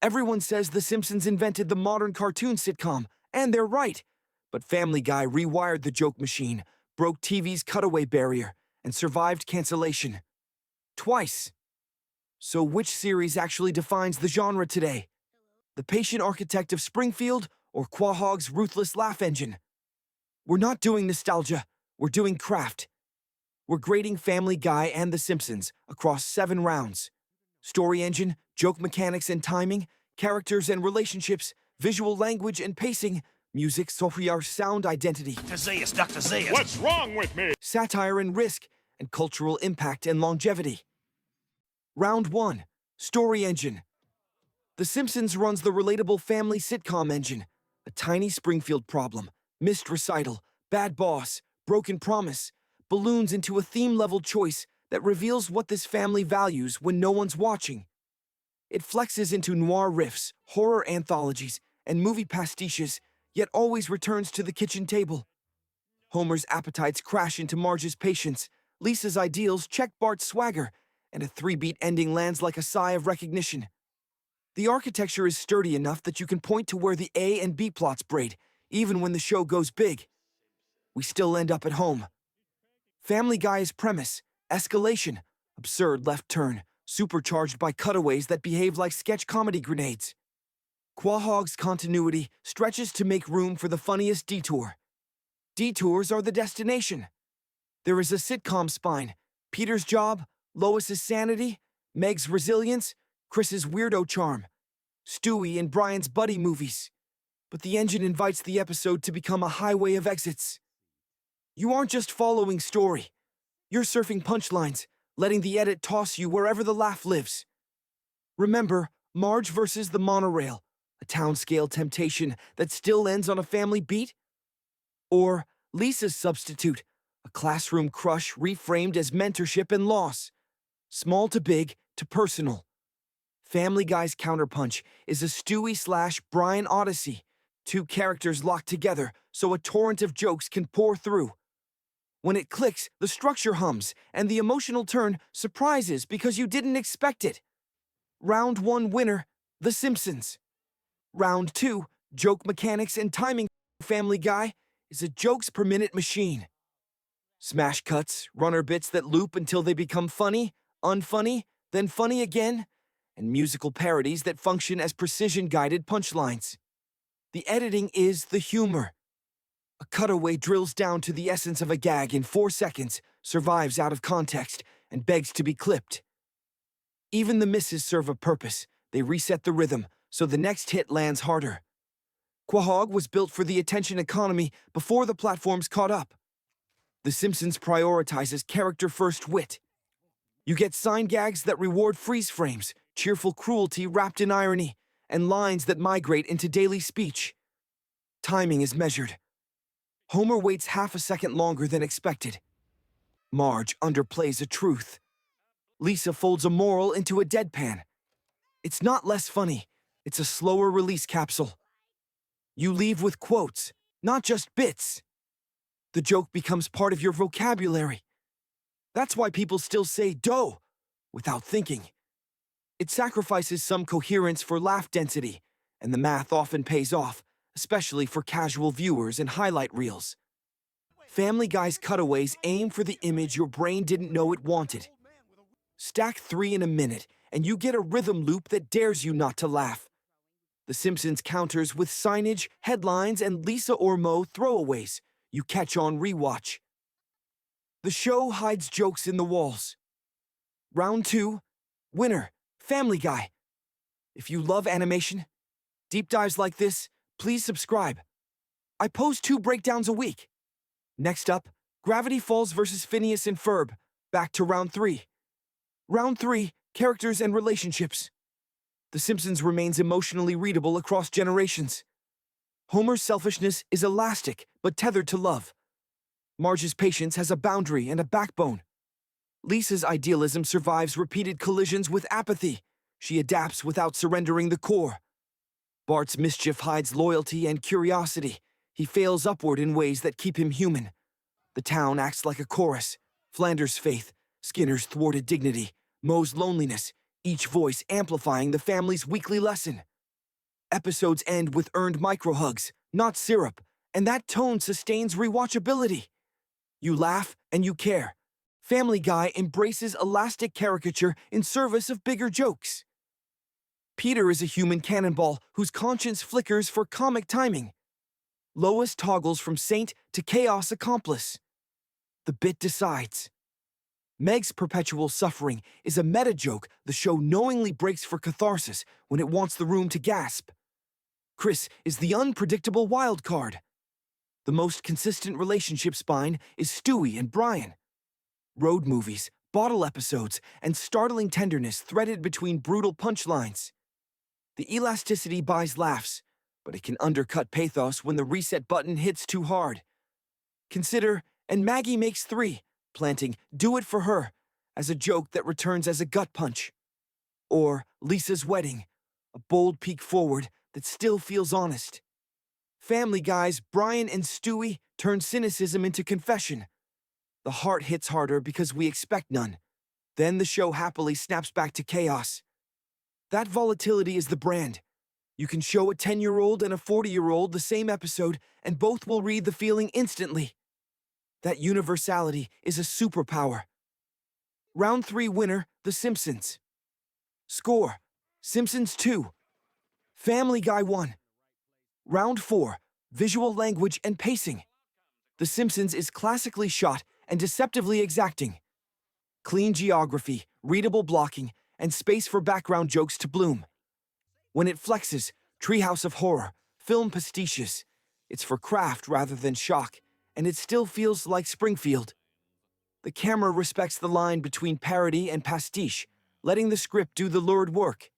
Everyone says The Simpsons invented the modern cartoon sitcom, and they're right. But Family Guy rewired the joke machine, broke TV's cutaway barrier, and survived cancellation. Twice. So which series actually defines the genre today? The Patient Architect of Springfield or Quahog's Ruthless Laugh Engine? We're not doing nostalgia, we're doing craft. We're grading Family Guy and The Simpsons across 7 rounds. Story engine, joke mechanics and timing, characters and relationships, visual language and pacing, music, sound identity. Dr. Zayas, Dr. Zayas. What's wrong with me? Satire and risk, and cultural impact and longevity. Round 1. Story engine. The Simpsons runs the relatable family sitcom engine. A tiny Springfield problem, missed recital, bad boss, broken promise, balloons into a theme-level choice that reveals what this family values when no one's watching. It flexes into noir riffs, horror anthologies, and movie pastiches, yet always returns to the kitchen table. Homer's appetites crash into Marge's patience, Lisa's ideals check Bart's swagger, and a 3-beat ending lands like a sigh of recognition. The architecture is sturdy enough that you can point to where the A and B plots braid, even when the show goes big. We still end up at home. Family Guy's premise, escalation, absurd left turn, supercharged by cutaways that behave like sketch comedy grenades. Quahog's continuity stretches to make room for the funniest detour. Detours are the destination. There is a sitcom spine, Peter's job, Lois's sanity, Meg's resilience, Chris's weirdo charm, Stewie and Brian's buddy movies. But the engine invites the episode to become a highway of exits. You aren't just following story. You're surfing punchlines, letting the edit toss you wherever the laugh lives. Remember, Marge versus the monorail, a town-scale temptation that still ends on a family beat? Or Lisa's substitute, a classroom crush reframed as mentorship and loss. Small to big to personal. Family Guy's counterpunch is a Stewie/Brian odyssey, 2 characters locked together so a torrent of jokes can pour through. When it clicks, the structure hums, and the emotional turn surprises because you didn't expect it. Round 1 winner, The Simpsons. Round 2, joke mechanics and timing. Family Guy is a jokes-per-minute machine. Smash cuts, runner bits that loop until they become funny, unfunny, then funny again, and musical parodies that function as precision-guided punchlines. The editing is the humor. A cutaway drills down to the essence of a gag in 4 seconds, survives out of context, and begs to be clipped. Even the misses serve a purpose. They reset the rhythm, so the next hit lands harder. Quahog was built for the attention economy before the platforms caught up. The Simpsons prioritizes character-first wit. You get sign gags that reward freeze frames, cheerful cruelty wrapped in irony, and lines that migrate into daily speech. Timing is measured. Homer waits half a second longer than expected. Marge underplays a truth. Lisa folds a moral into a deadpan. It's not less funny, it's a slower release capsule. You leave with quotes, not just bits. The joke becomes part of your vocabulary. That's why people still say dough without thinking. It sacrifices some coherence for laugh density, and the math often pays off, especially for casual viewers and highlight reels. Family Guy's cutaways aim for the image your brain didn't know it wanted. Stack 3 in a minute, and you get a rhythm loop that dares you not to laugh. The Simpsons counters with signage, headlines, and Lisa or Moe throwaways you catch on rewatch. The show hides jokes in the walls. Round 2, winner, Family Guy. If you love animation, deep dives like this, please subscribe. I post 2 breakdowns a week. Next up, Gravity Falls vs. Phineas and Ferb. Back to round 3. Round 3, characters and relationships. The Simpsons remains emotionally readable across generations. Homer's selfishness is elastic, but tethered to love. Marge's patience has a boundary and a backbone. Lisa's idealism survives repeated collisions with apathy. She adapts without surrendering the core. Bart's mischief hides loyalty and curiosity. He fails upward in ways that keep him human. The town acts like a chorus. Flanders' faith, Skinner's thwarted dignity, Moe's loneliness, each voice amplifying the family's weekly lesson. Episodes end with earned microhugs, not syrup, and that tone sustains rewatchability. You laugh and you care. Family Guy embraces elastic caricature in service of bigger jokes. Peter is a human cannonball whose conscience flickers for comic timing. Lois toggles from saint to chaos accomplice. The bit decides. Meg's perpetual suffering is a meta-joke the show knowingly breaks for catharsis when it wants the room to gasp. Chris is the unpredictable wild card. The most consistent relationship spine is Stewie and Brian. Road movies, bottle episodes, and startling tenderness threaded between brutal punchlines. The elasticity buys laughs, but it can undercut pathos when the reset button hits too hard. Consider "And Maggie Makes Three," planting "Do It For Her" as a joke that returns as a gut punch. Or Lisa's Wedding, a bold peek forward that still feels honest. Family Guy's Brian and Stewie turn cynicism into confession. The heart hits harder because we expect none. Then the show happily snaps back to chaos. That volatility is the brand. You can show a 10-year-old and a 40-year-old the same episode, and both will read the feeling instantly. That universality is a superpower. Round 3 winner, The Simpsons. Score: Simpsons 2. Family Guy 1. Round 4, visual language and pacing. The Simpsons is classically shot and deceptively exacting. Clean geography, readable blocking, and space for background jokes to bloom. When it flexes, Treehouse of Horror, film pastiches. It's for craft rather than shock, and it still feels like Springfield. The camera respects the line between parody and pastiche, letting the script do the lurid work.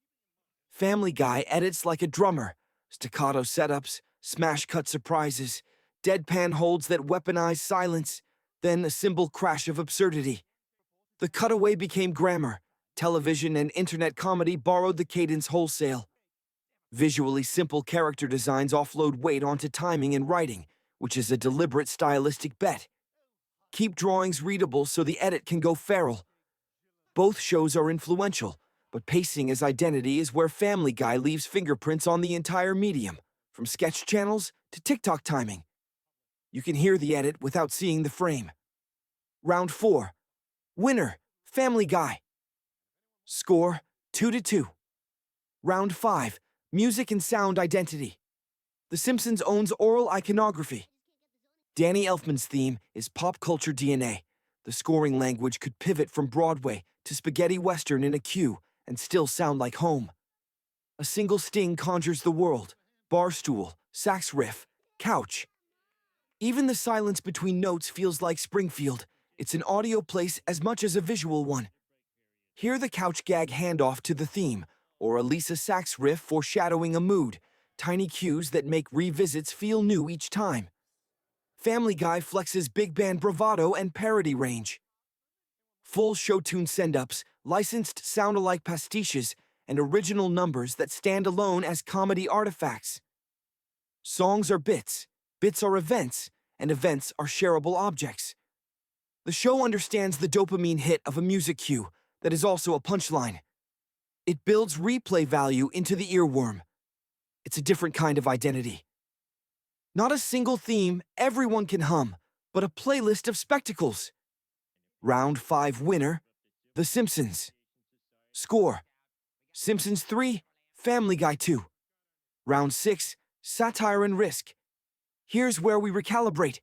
Family Guy edits like a drummer, staccato setups, smash-cut surprises, deadpan holds that weaponize silence, then a cymbal crash of absurdity. The cutaway became grammar. Television and internet comedy borrowed the cadence wholesale. Visually simple character designs offload weight onto timing and writing, which is a deliberate stylistic bet. Keep drawings readable so the edit can go feral. Both shows are influential, but pacing as identity is where Family Guy leaves fingerprints on the entire medium, from sketch channels to TikTok timing. You can hear the edit without seeing the frame. Round 4. Winner, Family Guy. Score: 2-2. Round 5. Music and sound identity. The Simpsons owns oral iconography. Danny Elfman's theme is pop culture DNA. The scoring language could pivot from Broadway to spaghetti western in a queue and still sound like home. A single sting conjures the world: barstool, sax riff, couch. Even the silence between notes feels like Springfield. It's an audio place as much as a visual one. Hear the couch gag handoff to the theme, or a Lisa sax riff foreshadowing a mood, tiny cues that make revisits feel new each time. Family Guy flexes big band bravado and parody range. Full show tune send-ups, licensed sound-alike pastiches, and original numbers that stand alone as comedy artifacts. Songs are bits, bits are events, and events are shareable objects. The show understands the dopamine hit of a music cue that is also a punchline. It builds replay value into the earworm. It's a different kind of identity. Not a single theme everyone can hum, but a playlist of spectacles. Round 5 winner, The Simpsons. Score: Simpsons 3, Family Guy 2. Round 6, Satire and Risk. Here's where we recalibrate.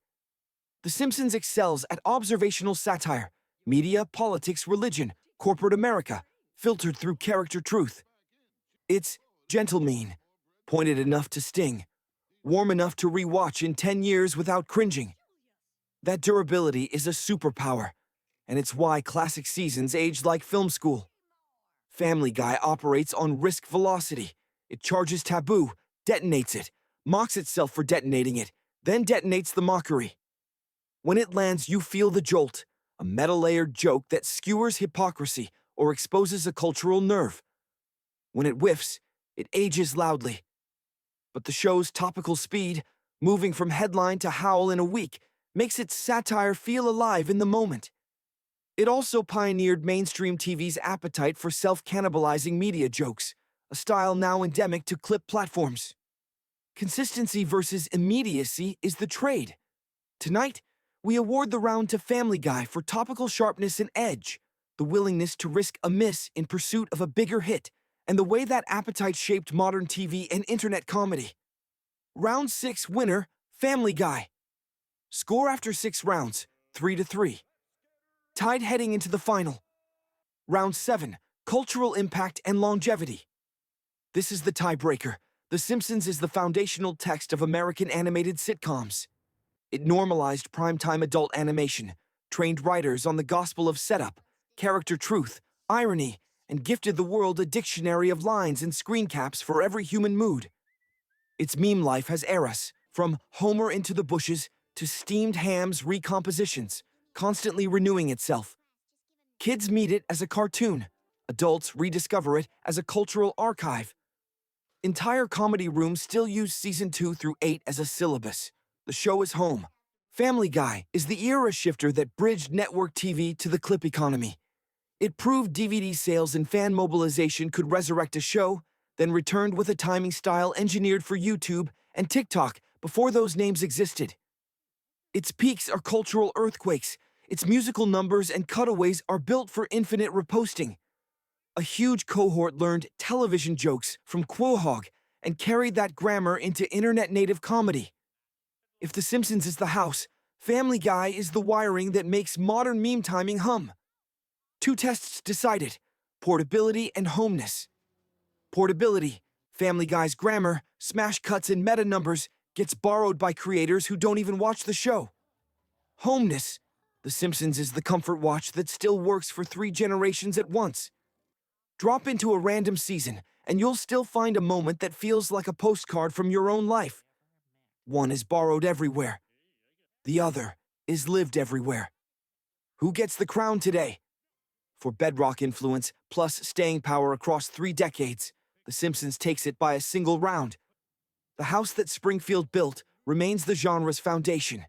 The Simpsons excels at observational satire, media, politics, religion, corporate America, filtered through character truth. It's gentle mean, pointed enough to sting, warm enough to rewatch in 10 years without cringing. That durability is a superpower, and it's why classic seasons age like film school. Family Guy operates on risk velocity. It charges taboo, detonates it, mocks itself for detonating it, then detonates the mockery. When it lands, you feel the jolt, a meta-layered joke that skewers hypocrisy or exposes a cultural nerve. When it whiffs, it ages loudly. But the show's topical speed, moving from headline to howl in a week, makes its satire feel alive in the moment. It also pioneered mainstream TV's appetite for self-cannibalizing media jokes, a style now endemic to clip platforms. Consistency versus immediacy is the trade. Tonight, we award the round to Family Guy for topical sharpness and edge, the willingness to risk a miss in pursuit of a bigger hit, and the way that appetite shaped modern TV and internet comedy. Round 6 winner, Family Guy. Score after 6 rounds, 3-3. Tied heading into the final. Round 7, cultural impact and longevity. This is the tiebreaker. The Simpsons is the foundational text of American animated sitcoms. It normalized primetime adult animation, trained writers on the gospel of setup, character truth, irony, and gifted the world a dictionary of lines and screen caps for every human mood. Its meme life has eras, from Homer into the bushes to steamed hams recompositions, constantly renewing itself. Kids meet it as a cartoon. Adults rediscover it as a cultural archive. Entire comedy rooms still use Season 2 through 8 as a syllabus. The show is home. Family Guy is the era shifter that bridged network TV to the clip economy. It proved DVD sales and fan mobilization could resurrect a show, then returned with a timing style engineered for YouTube and TikTok before those names existed. Its peaks are cultural earthquakes. Its musical numbers and cutaways are built for infinite reposting. A huge cohort learned television jokes from Quahog and carried that grammar into internet-native comedy. If The Simpsons is the house, Family Guy is the wiring that makes modern meme timing hum. 2 tests decided: portability and homeness. Portability: Family Guy's grammar, smash cuts, and meta numbers gets borrowed by creators who don't even watch the show. Homeness: The Simpsons is the comfort watch that still works for 3 generations at once. Drop into a random season, and you'll still find a moment that feels like a postcard from your own life. One is borrowed everywhere. The other is lived everywhere. Who gets the crown today? For bedrock influence plus staying power across 3 decades, The Simpsons takes it by a single round. The house that Springfield built remains the genre's foundation.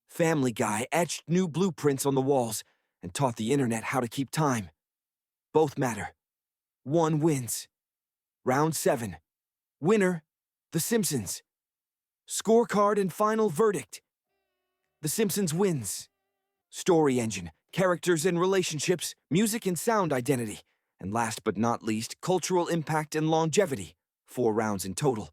Family Guy etched new blueprints on the walls and taught the internet how to keep time. Both matter. One wins. Round 7. Winner, The Simpsons. Scorecard and final verdict. The Simpsons wins. Story engine, characters and relationships, music and sound identity, and last but not least, cultural impact and longevity. 4 rounds in total.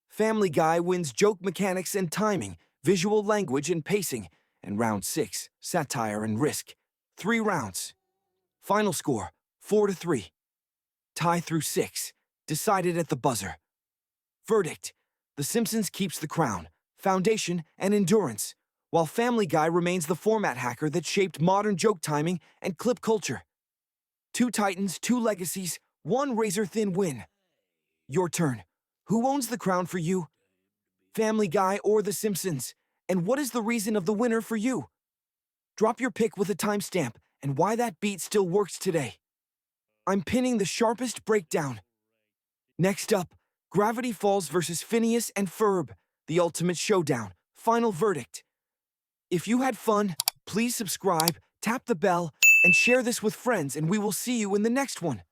Family Guy wins joke mechanics and timing, visual language and pacing, and round 6, satire and risk. 3 rounds. Final score, 4-3. Tie through 6, decided at the buzzer. Verdict: The Simpsons keeps the crown, foundation, and endurance, while Family Guy remains the format hacker that shaped modern joke timing and clip culture. 2 titans, 2 legacies, 1 razor-thin win. Your turn. Who owns the crown for you? Family Guy or The Simpsons? And what is the reason of the winner for you? Drop your pick with a timestamp and why that beat still works today. I'm pinning the sharpest breakdown. Next up, Gravity Falls versus Phineas and Ferb, the ultimate showdown. Final verdict. If you had fun, please subscribe, tap the bell, and share this with friends, and we will see you in the next one.